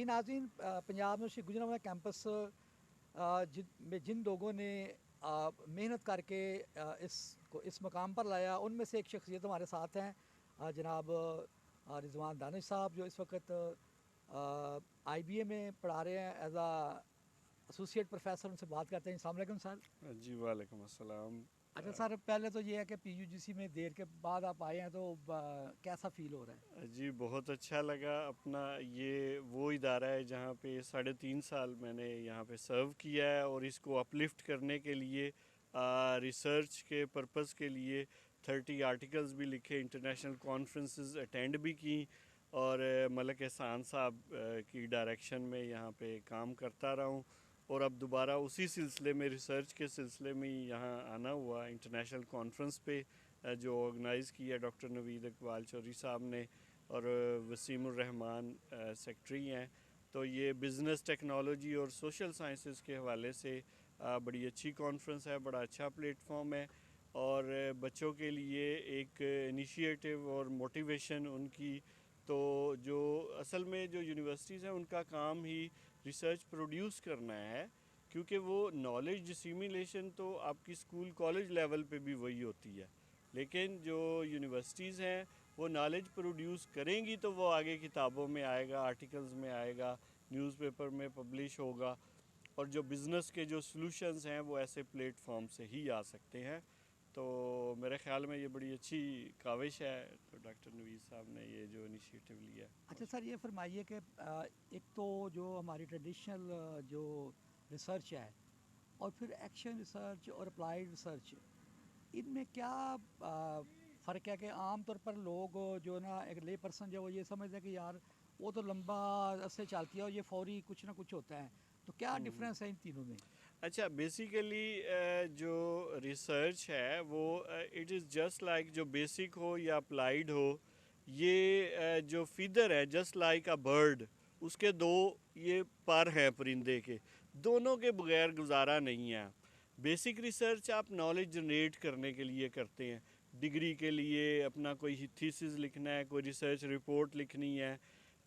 جی ناظرین، Punjab university Gujranwala campus میں جن لوگوں نے محنت کر کے اس مقام پر لایا، ان میں سے ایک شخصیت ہمارے ساتھ ہیں، جناب رضوان دانش صاحب، جو اس وقت آئی بی اے میں پڑھا رہے ہیں ایز ایسوسیٹ پروفیسر. ان سے بات کرتے ہیں. السلام علیکم سر. جی وعلیکم السلام. اچھا سر، پہلے تو یہ ہے کہ پی یو جی سی میں دیر کے بعد آپ آئے ہیں، تو کیسا فیل ہو رہا ہے؟ جی بہت اچھا لگا. اپنا یہ وہ ادارہ ہے جہاں پہ 3.5 سال میں نے یہاں پہ سرو کیا ہے، اور اس کو اپلفٹ کرنے کے لیے ریسرچ کے پرپس کے لیے 30 آرٹیکلز بھی لکھے، انٹرنیشنل کانفرنسز اٹینڈ بھی کی، اور ملک احسان صاحب کی ڈائریکشن میں یہاں پہ کام کرتا رہا ہوں. اور اب دوبارہ اسی سلسلے میں، ریسرچ کے سلسلے میں یہاں آنا ہوا انٹرنیشنل کانفرنس پہ، جو آرگنائز کیا ڈاکٹر نوید اقبال چوہدری صاحب نے، اور وسیم الرحمان سیکٹری ہیں. تو یہ بزنس، ٹیکنالوجی اور سوشل سائنسز کے حوالے سے بڑی اچھی کانفرنس ہے، بڑا اچھا پلیٹ فارم ہے، اور بچوں کے لیے ایک انیشیٹو اور موٹیویشن ان کی. تو جو اصل میں جو یونیورسٹیز ہیں ان کا کام ہی ریسرچ پروڈیوس کرنا ہے، کیونکہ وہ نالج ڈسیمیلیشن تو آپ کی اسکول کالج لیول پہ بھی وہی ہوتی ہے، لیکن جو یونیورسٹیز ہیں وہ نالج پروڈیوس کریں گی تو وہ آگے کتابوں میں آئے گا، آرٹیکلز میں آئے گا، نیوز پیپر میں پبلش ہوگا. اور جو بزنس کے جو سلوشنز ہیں وہ ایسے پلیٹ فارم سے ہی آ سکتے ہیں. تو میرے خیال میں یہ بڑی اچھی کاوش ہے، تو ڈاکٹر نوید صاحب نے یہ جو انیشیٹو لیا. اچھا سر، یہ فرمائیے کہ ایک تو جو ہماری ٹریڈیشنل جو ریسرچ ہے، اور پھر ایکشن ریسرچ اور اپلائیڈ ریسرچ، ان میں کیا فرق ہے؟ کہ عام طور پر لوگ جو نا، ایک لے پرسن جو وہ یہ سمجھتے ہیں کہ یار وہ تو لمبا عرصے چلتی ہے اور یہ فوری کچھ نہ کچھ ہوتا ہے، تو کیا ڈفرینس ہے ان تینوں میں؟ اچھا، بیسیکلی جو ریسرچ ہے وہ اٹ از جسٹ لائک جو بیسک ہو یا اپلائیڈ ہو، یہ جو فیدر ہے جسٹ لائک اے برڈ، اس کے دو یہ پر ہیں پرندے کے، دونوں کے بغیر گزارا نہیں ہے. بیسک ریسرچ آپ نالج جنریٹ کرنے کے لیے کرتے ہیں، ڈگری کے لیے اپنا کوئی تھیسس لکھنا ہے، کوئی ریسرچ رپورٹ لکھنی ہے،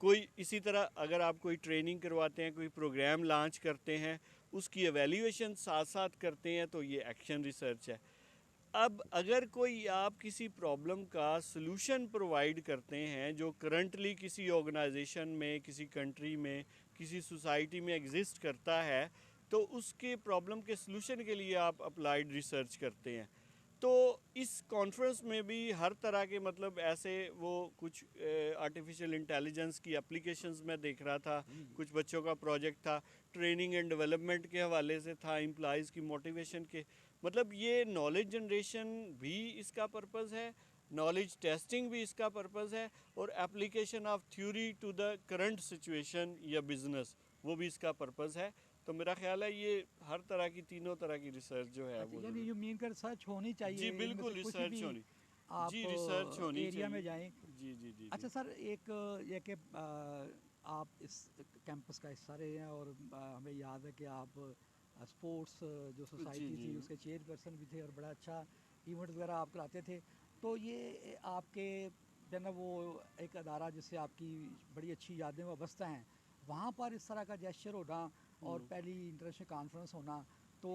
کوئی اسی طرح اگر آپ کوئی ٹریننگ کرواتے ہیں، کوئی پروگرام لانچ کرتے ہیں، اس کی ایویلیویشن ساتھ ساتھ کرتے ہیں، تو یہ ایکشن ریسرچ ہے. اب اگر کوئی آپ کسی پرابلم کا سلوشن پرووائڈ کرتے ہیں جو کرنٹلی کسی آرگنائزیشن میں، کسی کنٹری میں، کسی سوسائٹی میں ایگزسٹ کرتا ہے، تو اس کے پرابلم کے سلوشن کے لیے آپ اپلائیڈ ریسرچ کرتے ہیں. تو اس کانفرنس میں بھی ہر طرح کے مطلب ایسے وہ کچھ آرٹیفیشل انٹیلیجنس کی اپلیکیشنز میں دیکھ رہا تھا، کچھ بچوں کا پروجیکٹ تھا ٹریننگ اینڈ ڈیولپمنٹ کے حوالے سے تھا، امپلائیز کی موٹیویشن کے، مطلب یہ نالج جنریشن بھی اس کا پرپز ہے، نالج ٹیسٹنگ بھی اس کا پرپز ہے، اور application of theory to the current situation یا بزنس، وہ بھی اس کا پرپز ہے. تو میرا خیال ہے یہ ہر طرح کی، تینوں طرح کی ریسرچ جو ہے اچھا، وہ یعنی یو مین کر ریسرچ ہونی جی چاہیے ان میں بالکل سے کچھ ریسرچ بھی ہونی، آپ جی ریسرچ ہونی ایریا میں چاہیے. جائیں. جی جی جی جی اچھا سر، ایک یہ کہ آپ اس کیمپس کا حصہ رہے ہیں، اور ہمیں یاد ہے کہ آپ اسپورٹس جو جی سوسائٹی جی تھی اس کے چیئر پرسن بھی تھے، اور بڑا اچھا ایونٹ وغیرہ آپ کراتے تھے. تو یہ آپ کے جو نا وہ ایک ادارہ جس سے آپ کی بڑی اچھی یادیں وابستہ ہیں، وہاں پر اس طرح کا جیسچر ہونا اور پہلی انٹرنیشنل کانفرنس ہونا، تو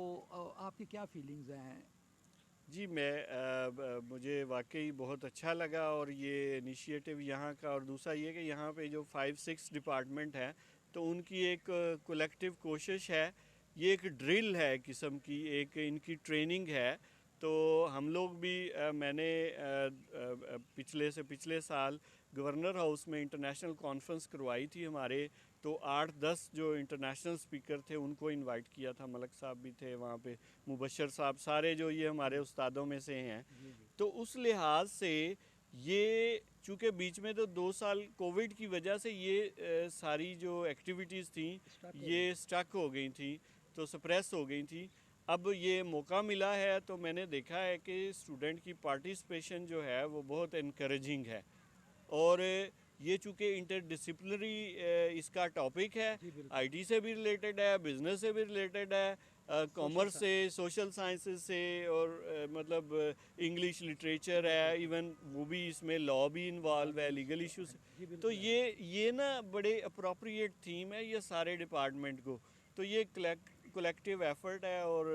آپ کی کیا فیلنگز ہیں؟ جی مجھے واقعی بہت اچھا لگا، اور یہ انیشیٹو یہاں کا، اور دوسرا یہ کہ یہاں پہ جو 5-6 ڈپارٹمنٹ ہیں تو ان کی ایک کولیکٹیو کوشش ہے، یہ ایک ڈرل ہے قسم کی، ایک ان کی ٹریننگ ہے. تو ہم لوگ بھی میں نے پچھلے سال گورنر ہاؤس میں انٹرنیشنل کانفرنس کروائی تھی ہمارے، تو 8-10 جو انٹرنیشنل اسپیکر تھے ان کو انوائٹ کیا تھا، ملک صاحب بھی تھے وہاں پہ، مبشر صاحب، سارے جو یہ ہمارے استادوں میں سے ہیں. تو اس لحاظ سے یہ چونکہ بیچ میں تو 2 سال کووڈ کی وجہ سے یہ ساری جو ایکٹیویٹیز تھیں یہ سٹک ہو گئی تھیں، تو سپریس ہو گئی تھیں. اب یہ موقع ملا ہے تو میں نے دیکھا ہے کہ اسٹوڈنٹ کی پارٹیسپیشن جو ہے وہ بہت انکریجنگ ہے، اور یہ چونکہ انٹر ڈسپلنری اس کا ٹاپک ہے، آئی ٹی سے بھی ریلیٹڈ ہے، بزنس سے بھی ریلیٹڈ ہے، کامرس سے، سوشل سائنسز سے، اور مطلب انگلش لٹریچر ہے، ایون وہ بھی اس میں لا بھی انوالو ہے، لیگل ایشوز. تو یہ نا بڑے اپروپریٹ تھیم ہے یہ سارے ڈپارٹمنٹ کو. تو یہ کولیکٹیو ایفرٹ ہے، اور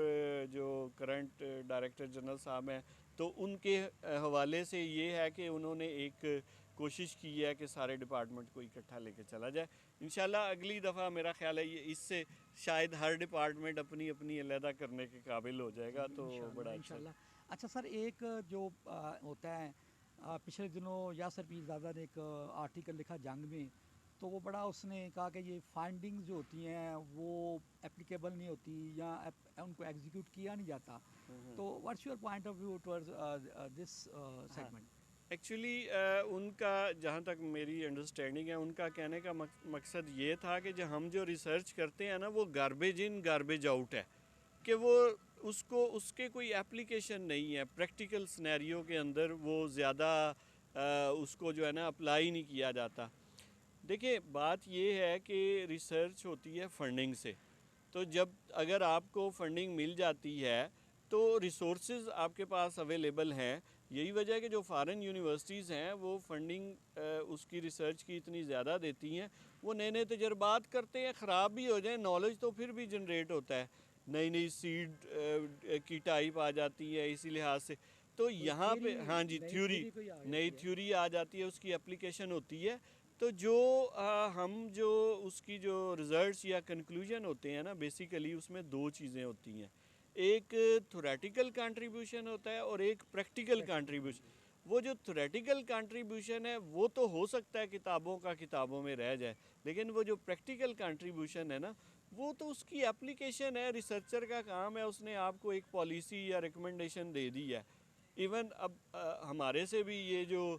جو کرنٹ ڈائریکٹر جنرل صاحب ہیں تو ان کے حوالے سے یہ ہے کہ انہوں نے ایک کوشش کی ہے کہ سارے ڈپارٹمنٹ کو اکٹھا لے کے چلا جائے. انشاءاللہ اگلی دفعہ میرا خیال ہے یہ اس سے شاید ہر ڈپارٹمنٹ اپنی اپنی علیحدہ کرنے کے قابل ہو جائے گا، تو بڑا اچھا. اچھا سر، ایک جو ہوتا ہے پچھلے دنوں یاسر پیر زادہ نے ایک آرٹیکل لکھا جنگ میں، تو وہ بڑا اس نے کہا کہ یہ فائنڈنگز جو ہوتی ہیں وہ اپلیکیبل نہیں ہوتی یا ان کو ایگزیکیوٹ کیا نہیں جاتا. تو what's your point of view towards this segment? Actually ان کا جہاں تک میری انڈرسٹینڈنگ ہے، ان کا کہنے کا مقصد یہ تھا کہ ہم جو ریسرچ کرتے ہیں نا وہ گاربیج ان گاربیج آؤٹ ہے، کہ وہ اس کے کوئی اپلیکیشن نہیں ہے پریکٹیکل سنیریو کے اندر، وہ زیادہ اس کو جو ہے نا اپلائی نہیں کیا جاتا. دیکھیں بات یہ ہے کہ ریسرچ ہوتی ہے فنڈنگ سے، تو جب اگر آپ کو فنڈنگ مل جاتی ہے تو ریسورسز آپ کے پاس اویلیبل ہیں. یہی وجہ ہے کہ جو فارن یونیورسٹیز ہیں وہ فنڈنگ اس کی ریسرچ کی اتنی زیادہ دیتی ہیں، وہ نئے نئے تجربات کرتے ہیں، خراب بھی ہو جائیں نالج تو پھر بھی جنریٹ ہوتا ہے، نئی نئی سیڈ کی ٹائپ آ جاتی ہے اسی لحاظ سے. تو یہاں پہ ہاں جی نئی تھیوری آ جاتی ہے، اس کی اپلیکیشن ہوتی ہے. تو جو ہم جو اس کی جو ریزلٹس یا کنکلوژن ہوتے ہیں نا بیسیکلی اس میں دو چیزیں ہوتی ہیں، ایک تھیوریٹیکل کنٹریبیوشن ہوتا ہے اور ایک پریکٹیکل کنٹریبیوشن. وہ جو تھیوریٹیکل کنٹریبیوشن ہے وہ تو ہو سکتا ہے کتابوں کا کتابوں میں رہ جائے، لیکن وہ جو پریکٹیکل کنٹریبیوشن ہے نا وہ تو اس کی اپلیکیشن ہے. ریسرچر کا کام ہے، اس نے آپ کو ایک پالیسی یا ریکمنڈیشن دے دی ہے. ایون اب ہمارے سے بھی یہ جو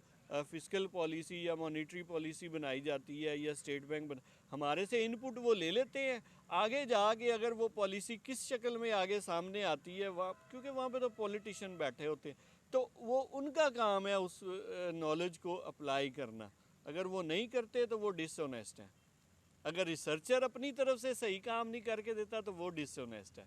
فسکل پالیسی یا مانیٹری پالیسی بنائی جاتی ہے یا اسٹیٹ بینک ہمارے سے ان پٹ وہ لے لیتے ہیں. آگے جا کے اگر وہ پالیسی کس شکل میں آگے سامنے آتی ہے، کیونکہ وہاں پہ تو پولیٹیشین بیٹھے ہوتے ہیں، تو وہ ان کا کام ہے اس نالج کو اپلائی کرنا. اگر وہ نہیں کرتے تو وہ ڈس اونیسٹ ہیں. اگر ریسرچر اپنی طرف سے صحیح کام نہیں کر کے دیتا تو وہ ڈس اونیسٹ ہے.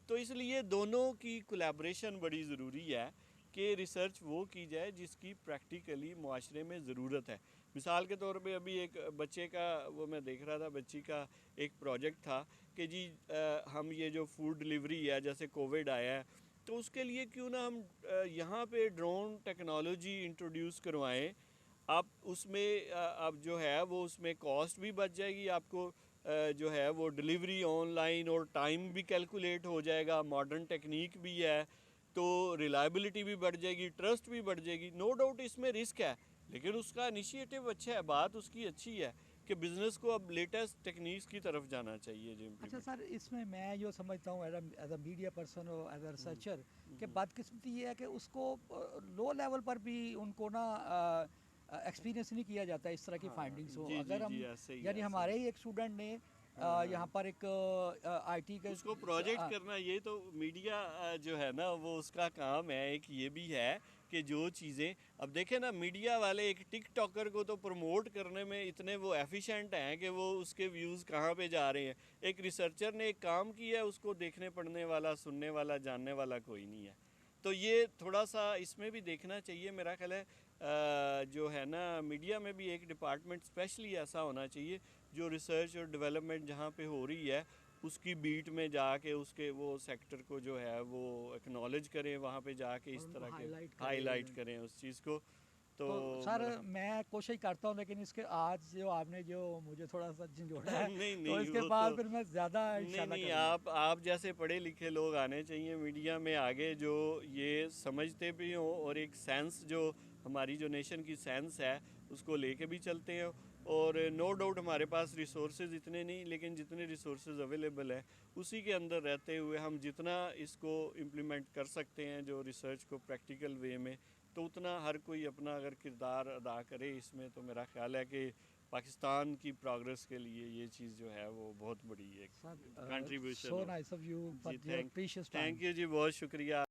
تو اس لیے دونوں کی کولیبریشن بڑی ضروری ہے کہ ریسرچ وہ کی جائے جس کی پریکٹیکلی معاشرے میں ضرورت ہے. مثال کے طور پہ ابھی ایک بچے کا وہ میں دیکھ رہا تھا، بچی کا ایک پروجیکٹ تھا کہ جی ہم یہ جو فوڈ ڈلیوری ہے جیسے کووڈ آیا ہے تو اس کے لیے کیوں نہ ہم یہاں پہ ڈرون ٹیکنالوجی انٹروڈیوس کروائیں. آپ اس میں اب جو ہے وہ اس میں کاسٹ بھی بچ جائے گی، آپ کو جو ہے وہ ڈلیوری آن لائن اور ٹائم بھی کیلکولیٹ ہو جائے گا، ماڈرن ٹیکنیک بھی ہے، تو ریلائبلٹی بھی بڑھ جائے گی، ٹرسٹ بھی بڑھ جائے گی. نو ڈاؤٹ اس میں رسک ہے، لیکن اس کا انیشیٹو اچھا ہے، بات اس کی اچھی ہے کہ بزنس کو اب لیٹسٹ ٹیکنیکس کی طرف جانا چاہیے. جی اچھا سر، اس میں جو سمجھتا ہوں ایز اے میڈیا پرسن اور ایز اے ریسرچر کہ بدقسمتی یہ ہے کہ اس کو لو لیول پر بھی ان کو نا ایکسپیرینس نہیں کیا جاتا اس طرح کی فائنڈنگس ہو. اگر ہم یعنی ہمارے ہی ایک اسٹوڈنٹ نے یہاں پر ایک آئی ٹی کا اس کو پروجیکٹ کرنا، یہ تو میڈیا جو ہے نا وہ اس کا کام ہے. ایک یہ بھی ہے کہ جو چیزیں اب دیکھیں نا میڈیا والے ایک ٹک ٹاکر کو تو پروموٹ کرنے میں اتنے وہ ایفیشینٹ ہیں کہ وہ اس کے ویوز کہاں پہ جا رہے ہیں. ایک ریسرچر نے ایک کام کیا ہے، اس کو دیکھنے پڑھنے والا، سننے والا، جاننے والا کوئی نہیں ہے. تو یہ تھوڑا سا اس میں بھی دیکھنا چاہیے. میرا خیال ہے جو ہے نا میڈیا میں بھی ایک ڈپارٹمنٹ اسپیشلی ایسا ہونا چاہیے جو ریسرچ اور ڈیولپمنٹ جہاں پہ ہو رہی ہے اس کی بیٹ میں جا کے اس کے وہ سیکٹر کو جو ہے وہ اکنالج کریں، وہاں پہ جا کے اس طرح کے ہائی لائٹ کریں اس چیز کو. تو سر میں کوشش کرتا ہوں، لیکن اس کے آج جو آپ نے جو مجھے تھوڑا سا جھنجھوڑا ہے تو اس کے بعد پھر میں زیادہ نہیں آپ جیسے پڑھے لکھے لوگ آنے چاہیے میڈیا میں آگے، جو یہ سمجھتے بھی ہوں اور ایک سینس جو ہماری جو نیشن کی سینس ہے اس کو لے کے بھی چلتے ہیں. اور نو ڈاؤٹ ہمارے پاس ریسورسز اتنے نہیں، لیکن جتنے ریسورسز اویلیبل ہیں اسی کے اندر رہتے ہوئے ہم جتنا اس کو امپلیمنٹ کر سکتے ہیں جو ریسرچ کو پریکٹیکل وے میں، تو اتنا ہر کوئی اپنا اگر کردار ادا کرے اس میں، تو میرا خیال ہے کہ پاکستان کی پروگرس کے لیے یہ چیز جو ہے وہ بہت بڑی ایک contribution. So nice of you for your precious time. Thank you جی، بہت شکریہ.